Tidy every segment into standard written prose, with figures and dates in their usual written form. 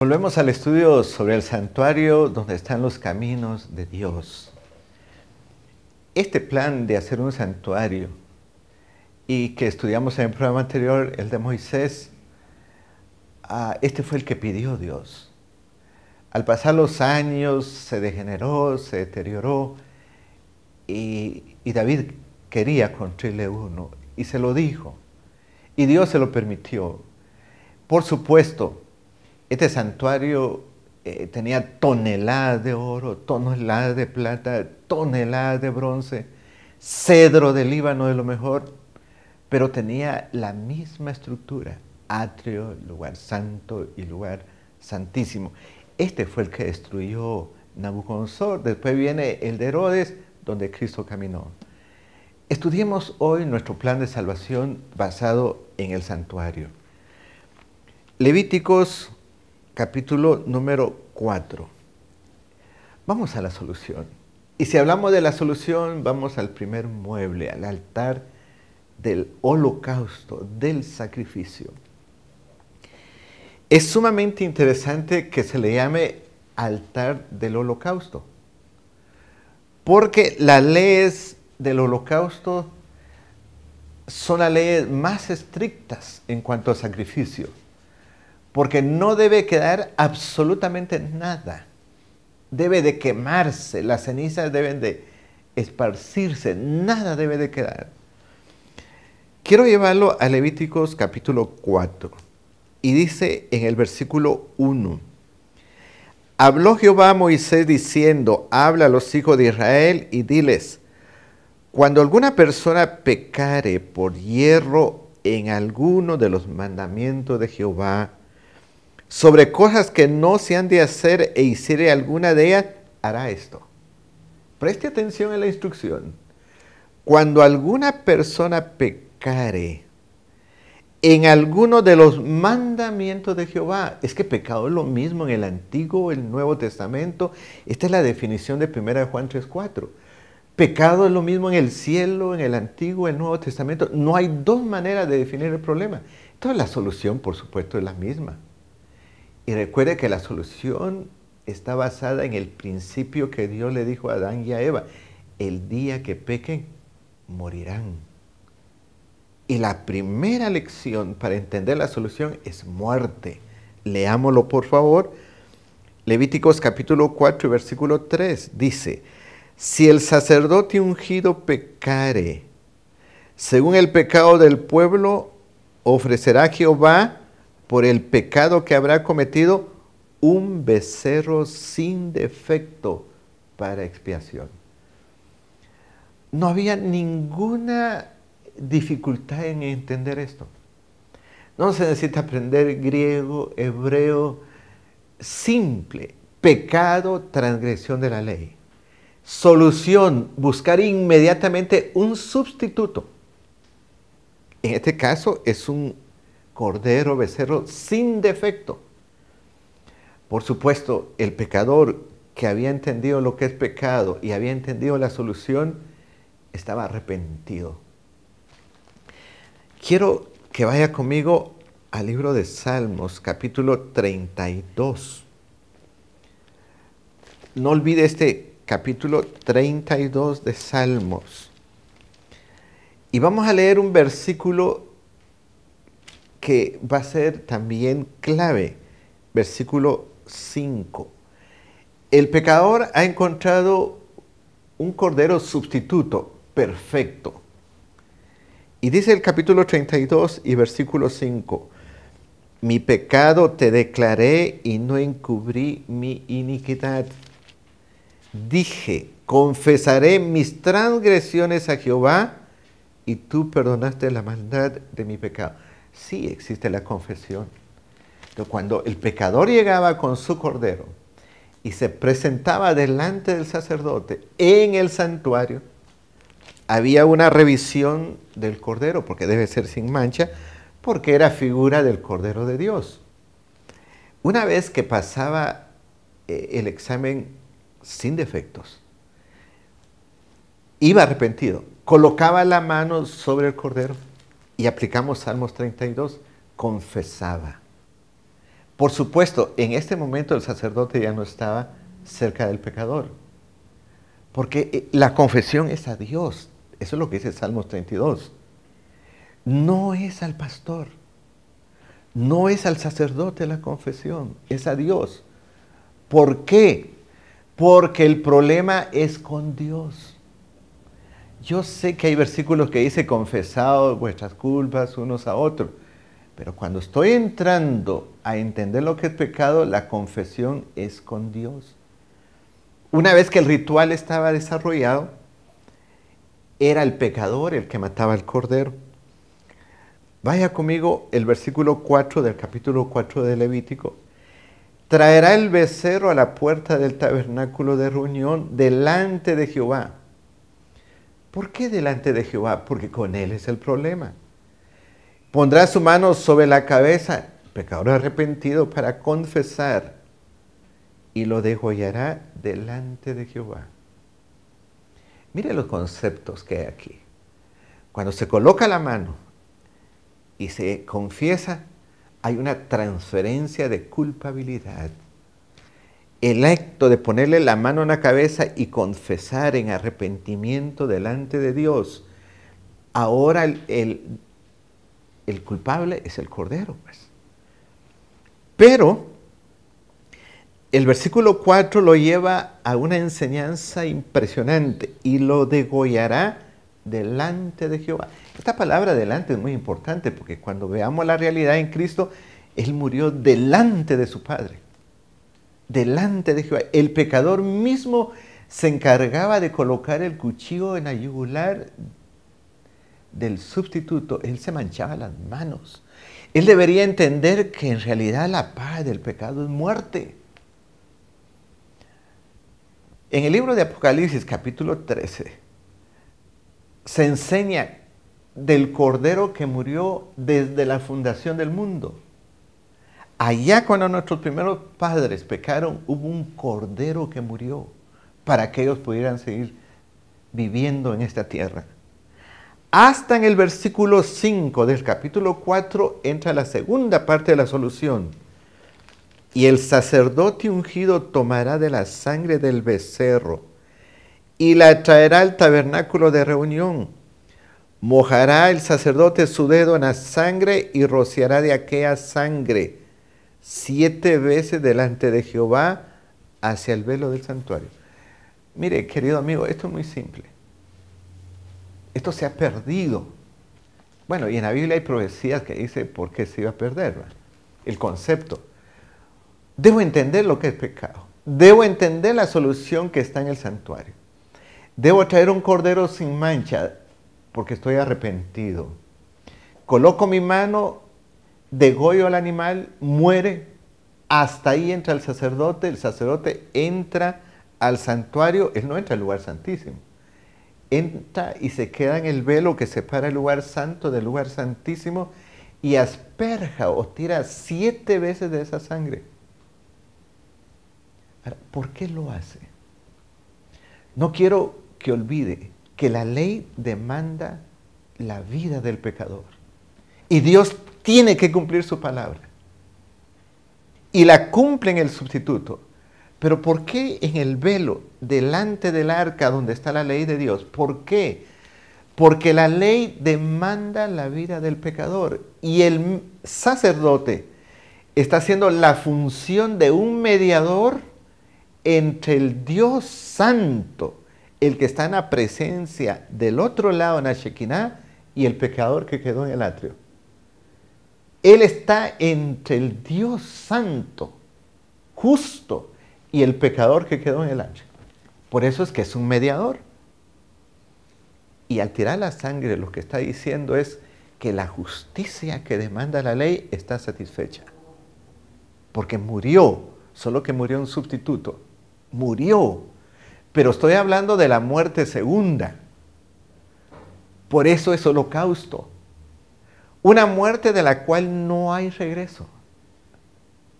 Volvemos al estudio sobre el santuario donde están los caminos de Dios. Este plan de hacer un santuario y que estudiamos en el programa anterior, el de Moisés, este fue el que pidió Dios. Al pasar los años se degeneró, se deterioró y David quería construirle uno y se lo dijo y Dios se lo permitió. Por supuesto, este santuario tenía toneladas de oro, toneladas de plata, toneladas de bronce, cedro del Líbano de lo mejor, pero tenía la misma estructura: atrio, lugar santo y lugar santísimo. Este fue el que destruyó Nabucodonosor. Después viene el de Herodes, donde Cristo caminó. Estudiemos hoy nuestro plan de salvación basado en el santuario. Levíticos capítulo número 4. Vamos a la solución. Y si hablamos de la solución, vamos al primer mueble, al altar del holocausto, del sacrificio. Es sumamente interesante que se le llame altar del holocausto, porque las leyes del holocausto son las leyes más estrictas en cuanto a sacrificio, porque no debe quedar absolutamente nada. Debe de quemarse, las cenizas deben de esparcirse, nada debe de quedar. Quiero llevarlo a Levíticos capítulo 4 y dice en el versículo 1: Habló Jehová a Moisés diciendo: habla a los hijos de Israel y diles: cuando alguna persona pecare por hierro en alguno de los mandamientos de Jehová, sobre cosas que no se han de hacer e hiciere alguna de ellas, hará esto. Preste atención en la instrucción. Cuando alguna persona pecare en alguno de los mandamientos de Jehová, es que pecado es lo mismo en el Antiguo y el Nuevo Testamento. Esta es la definición de 1 Juan 3:4. Pecado es lo mismo en el cielo, en el Antiguo y el Nuevo Testamento. No hay dos maneras de definir el problema. Entonces la solución, por supuesto, es la misma. Y recuerde que la solución está basada en el principio que Dios le dijo a Adán y a Eva: el día que pequen, morirán. Y la primera lección para entender la solución es muerte. Leámoslo, por favor. Levíticos capítulo 4, versículo 3, dice: si el sacerdote ungido pecare, según el pecado del pueblo, ofrecerá a Jehová por el pecado que habrá cometido un becerro sin defecto para expiación. No había ninguna dificultad en entender esto. No se necesita aprender griego, hebreo. Simple: pecado, transgresión de la ley. Solución: buscar inmediatamente un sustituto. En este caso es un cordero, becerro sin defecto. Por supuesto, el pecador que había entendido lo que es pecado y había entendido la solución, estaba arrepentido. Quiero que vaya conmigo al libro de Salmos, capítulo 32. No olvide este capítulo 32 de Salmos. Y vamos a leer un versículo que va a ser también clave. Versículo 5. El pecador ha encontrado un cordero sustituto perfecto. Y dice el capítulo 32 y versículo 5: mi pecado te declaré y no encubrí mi iniquidad. Dije: confesaré mis transgresiones a Jehová, y tú perdonaste la maldad de mi pecado. Sí existe la confesión. Entonces, cuando el pecador llegaba con su cordero y se presentaba delante del sacerdote en el santuario, había una revisión del cordero, porque debe ser sin mancha, porque era figura del Cordero de Dios. Una vez que pasaba el examen sin defectos, iba arrepentido, colocaba la mano sobre el cordero y aplicamos Salmos 32, confesaba. Por supuesto, en este momento el sacerdote ya no estaba cerca del pecador, porque la confesión es a Dios. Eso es lo que dice Salmos 32. No es al pastor, no es al sacerdote la confesión, es a Dios. ¿Por qué? Porque el problema es con Dios. Yo sé que hay versículos que dice confesaos vuestras culpas unos a otros, pero cuando estoy entrando a entender lo que es pecado, la confesión es con Dios. Una vez que el ritual estaba desarrollado, era el pecador el que mataba al cordero. Vaya conmigo el versículo 4 del capítulo 4 de Levítico. Traerá el becerro a la puerta del tabernáculo de reunión delante de Jehová. ¿Por qué delante de Jehová? Porque con él es el problema. Pondrá su mano sobre la cabeza, pecador arrepentido, para confesar, y lo degollará delante de Jehová. Mire los conceptos que hay aquí. Cuando se coloca la mano y se confiesa, hay una transferencia de culpabilidad. El acto de ponerle la mano en la cabeza y confesar en arrepentimiento delante de Dios, ahora el culpable es el cordero, pues. Pero el versículo 4 lo lleva a una enseñanza impresionante, y lo degollará delante de Jehová. Esta palabra delante es muy importante, porque cuando veamos la realidad en Cristo, Él murió delante de su Padre, delante de Jehová. El pecador mismo se encargaba de colocar el cuchillo en la yugular del sustituto. Él se manchaba las manos. Él debería entender que en realidad la paga del pecado es muerte. En el libro de Apocalipsis, capítulo 13, se enseña del Cordero que murió desde la fundación del mundo. Allá cuando nuestros primeros padres pecaron, hubo un Cordero que murió para que ellos pudieran seguir viviendo en esta tierra. Hasta en el versículo 5 del capítulo 4 entra la segunda parte de la solución. Y el sacerdote ungido tomará de la sangre del becerro y la traerá al tabernáculo de reunión. Mojará el sacerdote su dedo en la sangre y rociará de aquella sangre 7 veces delante de Jehová hacia el velo del santuario. Mire, querido amigo, esto es muy simple. Esto se ha perdido. Bueno, y en la Biblia hay profecías que dice por qué se iba a perder, ¿verdad? El concepto. Debo entender lo que es pecado. Debo entender la solución que está en el santuario. Debo traer un cordero sin mancha porque estoy arrepentido. Coloco mi mano, degollo al animal, muere. Hasta ahí entra el sacerdote entra al santuario, él no entra al lugar santísimo. Entra y se queda en el velo que separa el lugar santo del lugar santísimo y asperja o tira 7 veces de esa sangre. Ahora, ¿por qué lo hace? No quiero que olvide que la ley demanda la vida del pecador. Y Dios tiene que cumplir su palabra. Y la cumple en el sustituto. Pero ¿por qué en el velo, delante del arca donde está la ley de Dios? ¿Por qué? Porque la ley demanda la vida del pecador. Y el sacerdote está haciendo la función de un mediador entre el Dios Santo, el que está en la presencia del otro lado en la Shekinah, y el pecador que quedó en el atrio. Él está entre el Dios Santo, justo, y el pecador que quedó en el atrio. Por eso es que es un mediador. Y al tirar la sangre, lo que está diciendo es que la justicia que demanda la ley está satisfecha. Porque murió, solo que murió un sustituto. Murió. Pero estoy hablando de la muerte segunda. Por eso es holocausto. Una muerte de la cual no hay regreso.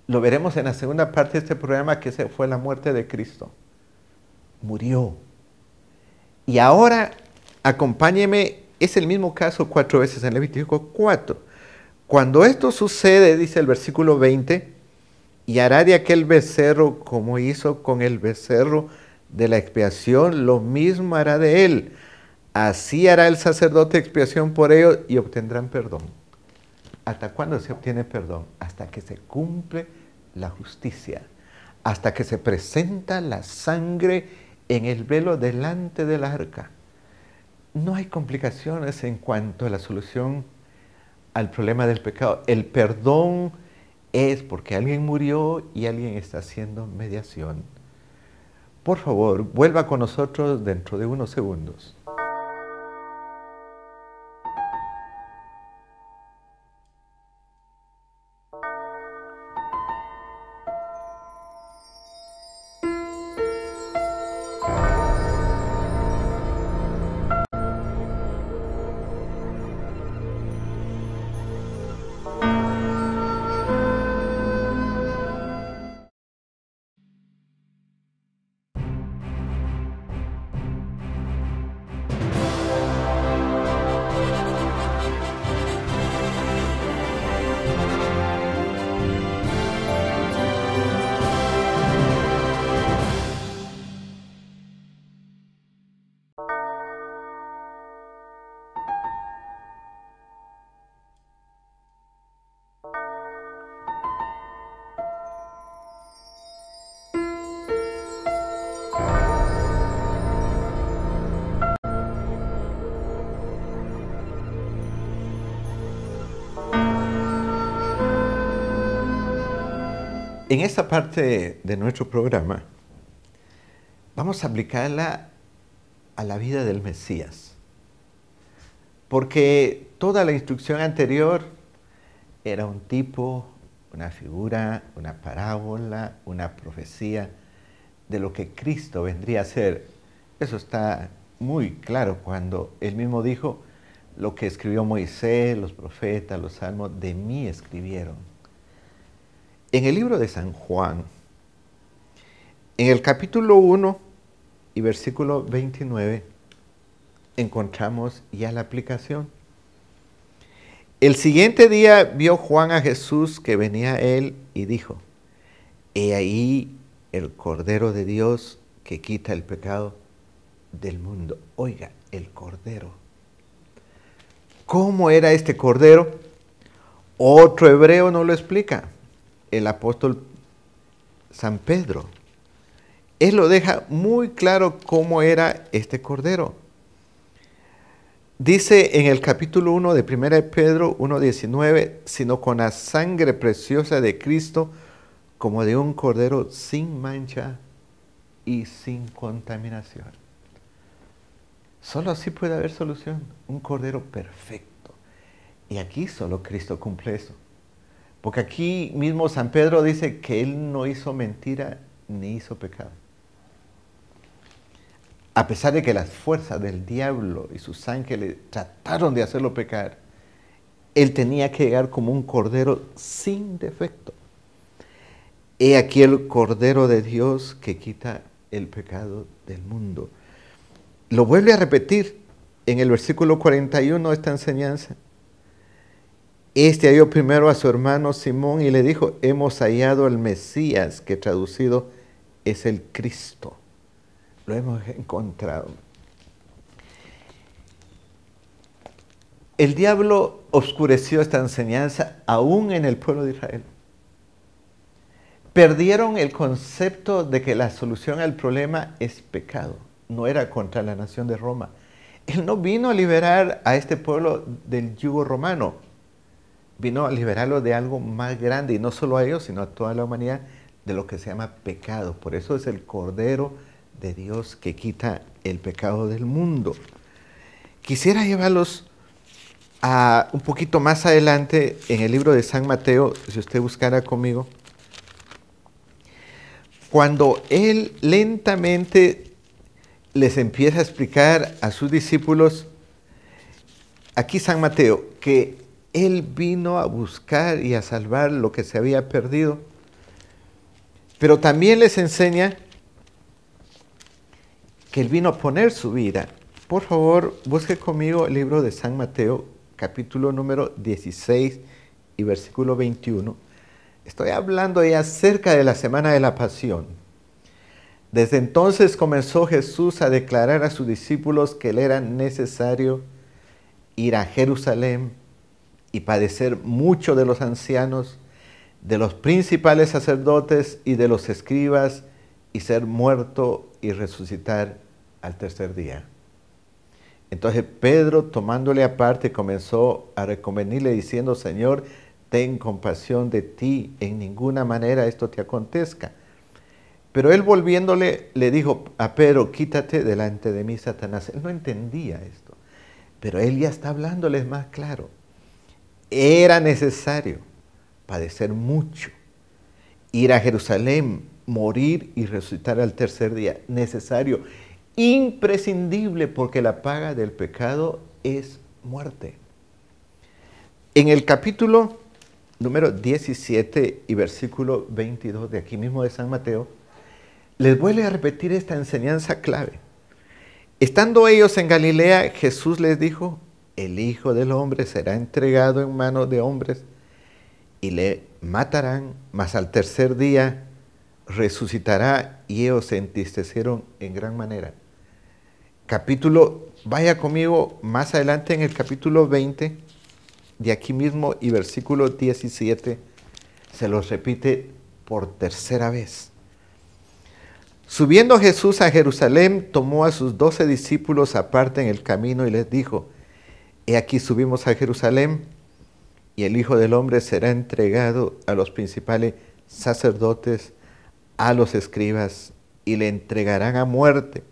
Lo veremos en la segunda parte de este programa, que fue la muerte de Cristo. Murió. Y ahora, acompáñeme, es el mismo caso 4 veces en Levítico 4. Cuando esto sucede, dice el versículo 20, y hará de aquel becerro como hizo con el becerro de la expiación, lo mismo hará de él. Así hará el sacerdote expiación por ellos y obtendrán perdón. ¿Hasta cuándo se obtiene perdón? Hasta que se cumple la justicia, hasta que se presenta la sangre en el velo delante del arca. No hay complicaciones en cuanto a la solución al problema del pecado. El perdón es porque alguien murió y alguien está haciendo mediación. Por favor, vuelva con nosotros dentro de unos segundos. En esta parte de nuestro programa vamos a aplicarla a la vida del Mesías, porque toda la instrucción anterior era un tipo, una figura, una parábola, una profecía de lo que Cristo vendría a ser. Eso está muy claro cuando él mismo dijo: lo que escribió Moisés, los profetas, los salmos, de mí escribieron. En el libro de San Juan, en el capítulo 1 y versículo 29, encontramos ya la aplicación. El siguiente día vio Juan a Jesús que venía a él y dijo: he ahí el Cordero de Dios que quita el pecado del mundo. Oiga, el Cordero. ¿Cómo era este Cordero? Otro hebreo nos lo explica, el apóstol San Pedro. Él lo deja muy claro cómo era este Cordero. Dice en el capítulo 1 de 1 de Pedro 1:19, sino con la sangre preciosa de Cristo, como de un Cordero sin mancha y sin contaminación. Solo así puede haber solución, un Cordero perfecto. Y aquí solo Cristo cumple eso. Porque aquí mismo San Pedro dice que él no hizo mentira ni hizo pecado. A pesar de que las fuerzas del diablo y sus ángeles trataron de hacerlo pecar, él tenía que llegar como un Cordero sin defecto. He aquí el Cordero de Dios que quita el pecado del mundo. Lo vuelve a repetir en el versículo 41 de esta enseñanza. Este halló primero a su hermano Simón y le dijo: hemos hallado al Mesías, que traducido es el Cristo. Lo hemos encontrado. El diablo oscureció esta enseñanza aún en el pueblo de Israel. Perdieron el concepto de que la solución al problema es pecado. No era contra la nación de Roma. Él no vino a liberar a este pueblo del yugo romano. Vino a liberarlo de algo más grande, y no solo a ellos, sino a toda la humanidad, de lo que se llama pecado. Por eso es el Cordero de Dios que quita el pecado del mundo. Quisiera llevarlos a un poquito más adelante en el libro de San Mateo, si usted buscara conmigo, cuando él lentamente les empieza a explicar a sus discípulos, aquí San Mateo, que él vino a buscar y a salvar lo que se había perdido, pero también les enseña que él vino a poner su vida. Por favor, busque conmigo el libro de San Mateo, capítulo número 16 y versículo 21. Estoy hablando ya cerca de la semana de la Pasión. Desde entonces comenzó Jesús a declarar a sus discípulos que le era necesario ir a Jerusalén y padecer mucho de los ancianos, de los principales sacerdotes y de los escribas, y ser muerto y resucitar al tercer día. Entonces Pedro, tomándole aparte, comenzó a reconvenirle diciendo: Señor, ten compasión de ti, en ninguna manera esto te acontezca. Pero él, volviéndole, le dijo a Pedro: quítate delante de mí, Satanás. Él no entendía esto, pero él ya está hablándoles más claro. Era necesario padecer mucho, ir a Jerusalén, morir y resucitar al tercer día. Necesario, imprescindible, porque la paga del pecado es muerte. En el capítulo número 17 y versículo 22 de aquí mismo de San Mateo, les vuelve a repetir esta enseñanza clave. Estando ellos en Galilea, Jesús les dijo: el Hijo del Hombre será entregado en manos de hombres y le matarán, mas al tercer día resucitará. Y ellos se entristecieron en gran manera. Vaya conmigo más adelante en el capítulo 20, de aquí mismo, y versículo 17, se los repite por tercera vez. Subiendo Jesús a Jerusalén, tomó a sus 12 discípulos aparte en el camino y les dijo: he aquí subimos a Jerusalén, y el Hijo del Hombre será entregado a los principales sacerdotes, a los escribas, y le entregarán a muerte.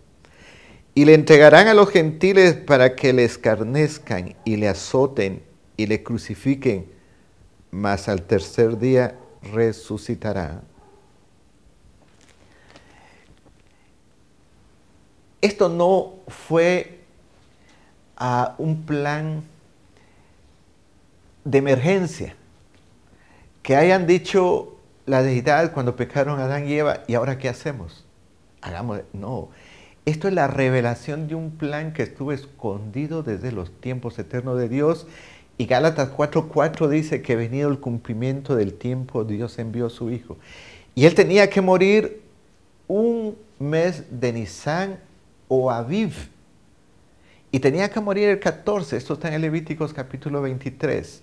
Y le entregarán a los gentiles para que le escarnezcan y le azoten y le crucifiquen, mas al tercer día resucitará. Esto no fue un plan de emergencia, que hayan dicho la deidad cuando pecaron Adán y Eva: ¿y ahora qué hacemos? No. Esto es la revelación de un plan que estuvo escondido desde los tiempos eternos de Dios. Y Gálatas 4:4 dice que venido el cumplimiento del tiempo, Dios envió a su Hijo. Y Él tenía que morir un mes de Nisan o Aviv. Y tenía que morir el 14. Esto está en Levíticos capítulo 23.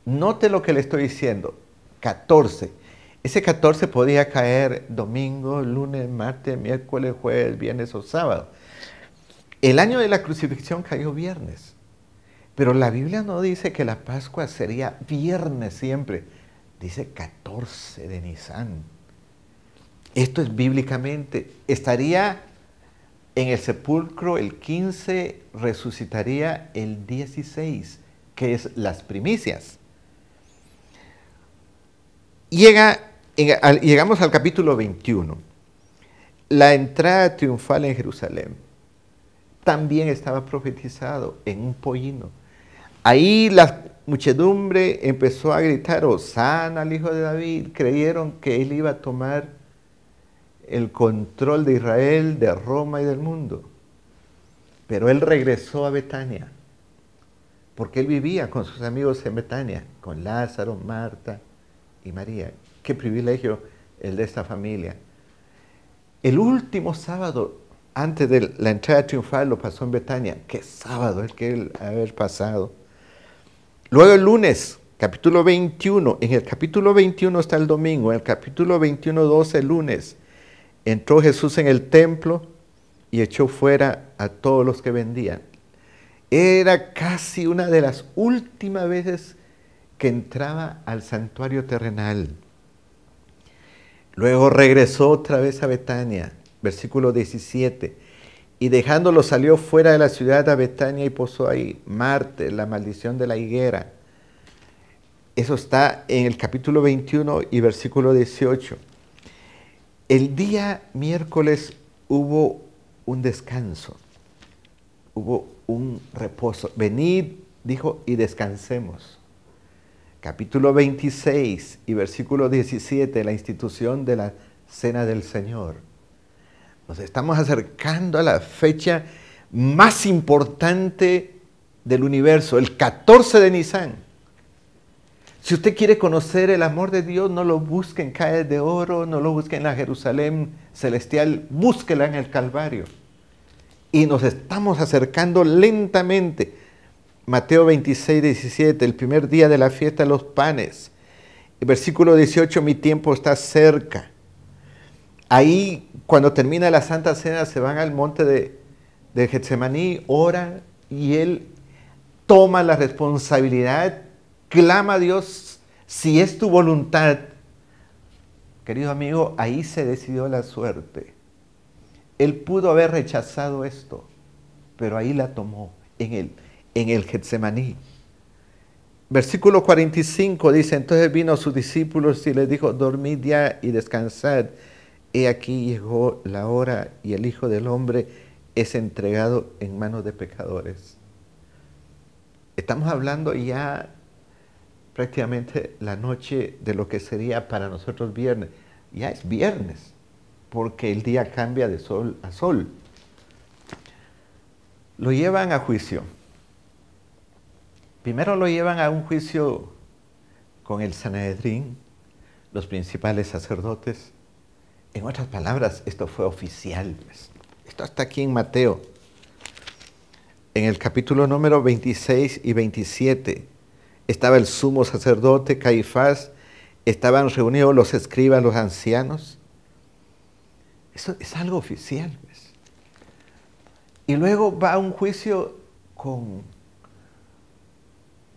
Note lo que le estoy diciendo. 14. Ese 14 podía caer domingo, lunes, martes, miércoles, jueves, viernes o sábado. El año de la crucifixión cayó viernes. Pero la Biblia no dice que la Pascua sería viernes siempre. Dice 14 de Nisan. Esto es bíblicamente. Estaría en el sepulcro el 15, resucitaría el 16, que es las primicias. Llegamos al capítulo 21. La entrada triunfal en Jerusalén. También estaba profetizado en un pollino. Ahí la muchedumbre empezó a gritar: Hosana al Hijo de David. Creyeron que él iba a tomar el control de Israel, de Roma y del mundo. Pero él regresó a Betania, porque él vivía con sus amigos en Betania, con Lázaro, Marta y María. Qué privilegio el de esta familia. El último sábado antes de la entrada triunfal lo pasó en Betania. Qué sábado el que él haber pasado. Luego el lunes, capítulo 21. En el capítulo 21 está el domingo. En el capítulo 21, 12, el lunes, entró Jesús en el templo y echó fuera a todos los que vendían. Era casi una de las últimas veces que entraba al santuario terrenal. Luego regresó otra vez a Betania, versículo 17, y dejándolo salió fuera de la ciudad a Betania y posó ahí. Martes, la maldición de la higuera. Eso está en el capítulo 21 y versículo 18. El día miércoles hubo un descanso, hubo un reposo. Venid, dijo, y descansemos. Capítulo 26 y versículo 17, la institución de la Cena del Señor. Nos estamos acercando a la fecha más importante del universo, el 14 de Nisan. Si usted quiere conocer el amor de Dios, no lo busque en calles de oro, no lo busque en la Jerusalén celestial, búsquela en el Calvario. Y nos estamos acercando lentamente. Mateo 26, 17, el primer día de la fiesta de los panes. Versículo 18, mi tiempo está cerca. Ahí, cuando termina la Santa Cena, se van al monte de Getsemaní, oran y él toma la responsabilidad, clama a Dios, si es tu voluntad. Querido amigo, ahí se decidió la suerte. Él pudo haber rechazado esto, pero ahí la tomó en el Getsemaní. Versículo 45 dice, entonces vino a sus discípulos y les dijo, dormid ya y descansad. He aquí llegó la hora y el Hijo del Hombre es entregado en manos de pecadores. Estamos hablando ya prácticamente la noche de lo que sería para nosotros viernes. Ya es viernes, porque el día cambia de sol a sol. Lo llevan a juicio. Primero lo llevan a un juicio con el Sanedrín, los principales sacerdotes. En otras palabras, esto fue oficial. Esto está aquí en Mateo. En el capítulo número 26 y 27 estaba el sumo sacerdote Caifás, estaban reunidos los escribas, los ancianos. Eso es algo oficial, ¿ves? Y luego va a un juicio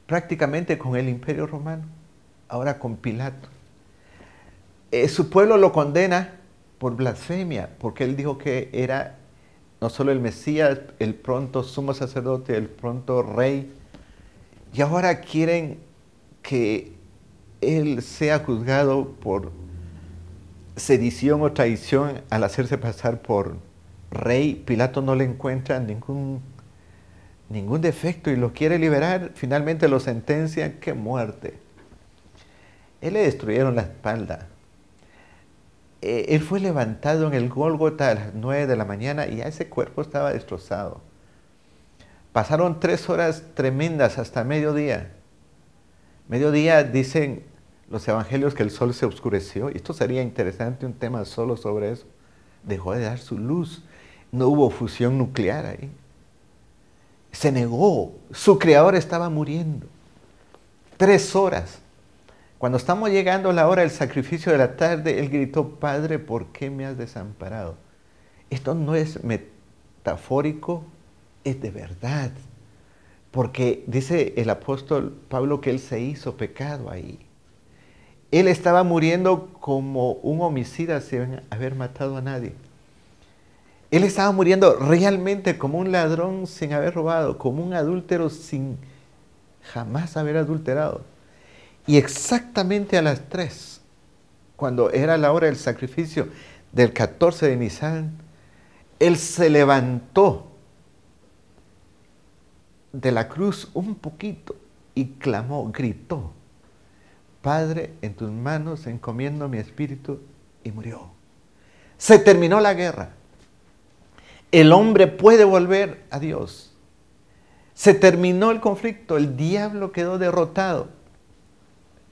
prácticamente con el Imperio Romano, ahora con Pilato. Su pueblo lo condena por blasfemia, porque él dijo que era no solo el Mesías, el pronto sumo sacerdote, el pronto rey, y ahora quieren que él sea juzgado por sedición o traición al hacerse pasar por rey. Pilato no le encuentra ningún defecto y lo quiere liberar. Finalmente lo sentencian, ¡qué muerte! Él le destruyeron la espalda. Él fue levantado en el Gólgota a las 9 de la mañana y ya ese cuerpo estaba destrozado. Pasaron 3 horas tremendas hasta mediodía. Mediodía dicen los evangelios que el sol se oscureció. Y esto sería interesante, un tema solo sobre eso. Dejó de dar su luz. No hubo fusión nuclear ahí. Se negó. Su creador estaba muriendo. 3 horas. Cuando estamos llegando a la hora del sacrificio de la tarde, él gritó, Padre, ¿por qué me has desamparado? Esto no es metafórico, es de verdad. Porque dice el apóstol Pablo que él se hizo pecado ahí. Él estaba muriendo como un homicida sin haber matado a nadie. Él estaba muriendo realmente como un ladrón sin haber robado, como un adúltero sin jamás haber adulterado. Y exactamente a las 3, cuando era la hora del sacrificio del 14 de Nisan, él se levantó de la cruz un poquito y clamó, gritó, Padre, en tus manos encomiendo mi espíritu, y murió. Se terminó la guerra. El hombre puede volver a Dios. Se terminó el conflicto, el diablo quedó derrotado.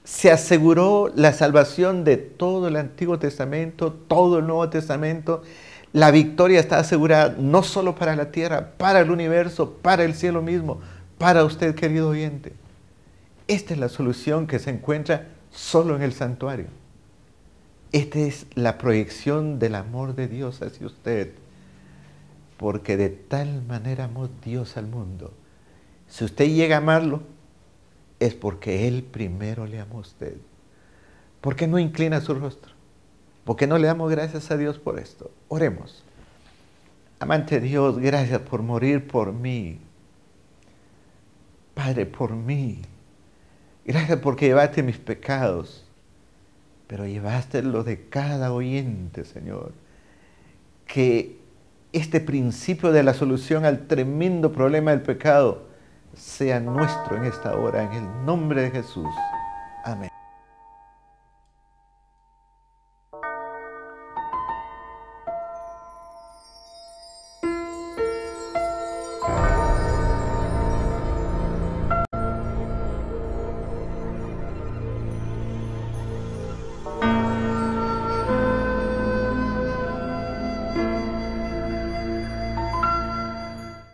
Se aseguró la salvación de todo el Antiguo Testamento, todo el Nuevo Testamento. La victoria está asegurada no solo para la tierra, para el universo, para el cielo mismo, para usted, querido oyente. Esta es la solución que se encuentra solo en el santuario. Esta es la proyección del amor de Dios hacia usted. Porque de tal manera amó Dios al mundo. Si usted llega a amarlo, es porque Él primero le amó a usted. ¿Por qué no inclina su rostro? ¿Por qué no le damos gracias a Dios por esto? Oremos. Amante Dios, gracias por morir por mí. Padre, por mí. Gracias porque llevaste mis pecados, pero llevaste lo de cada oyente, Señor. Que este principio de la solución al tremendo problema del pecado sea nuestro en esta hora, en el nombre de Jesús. Amén.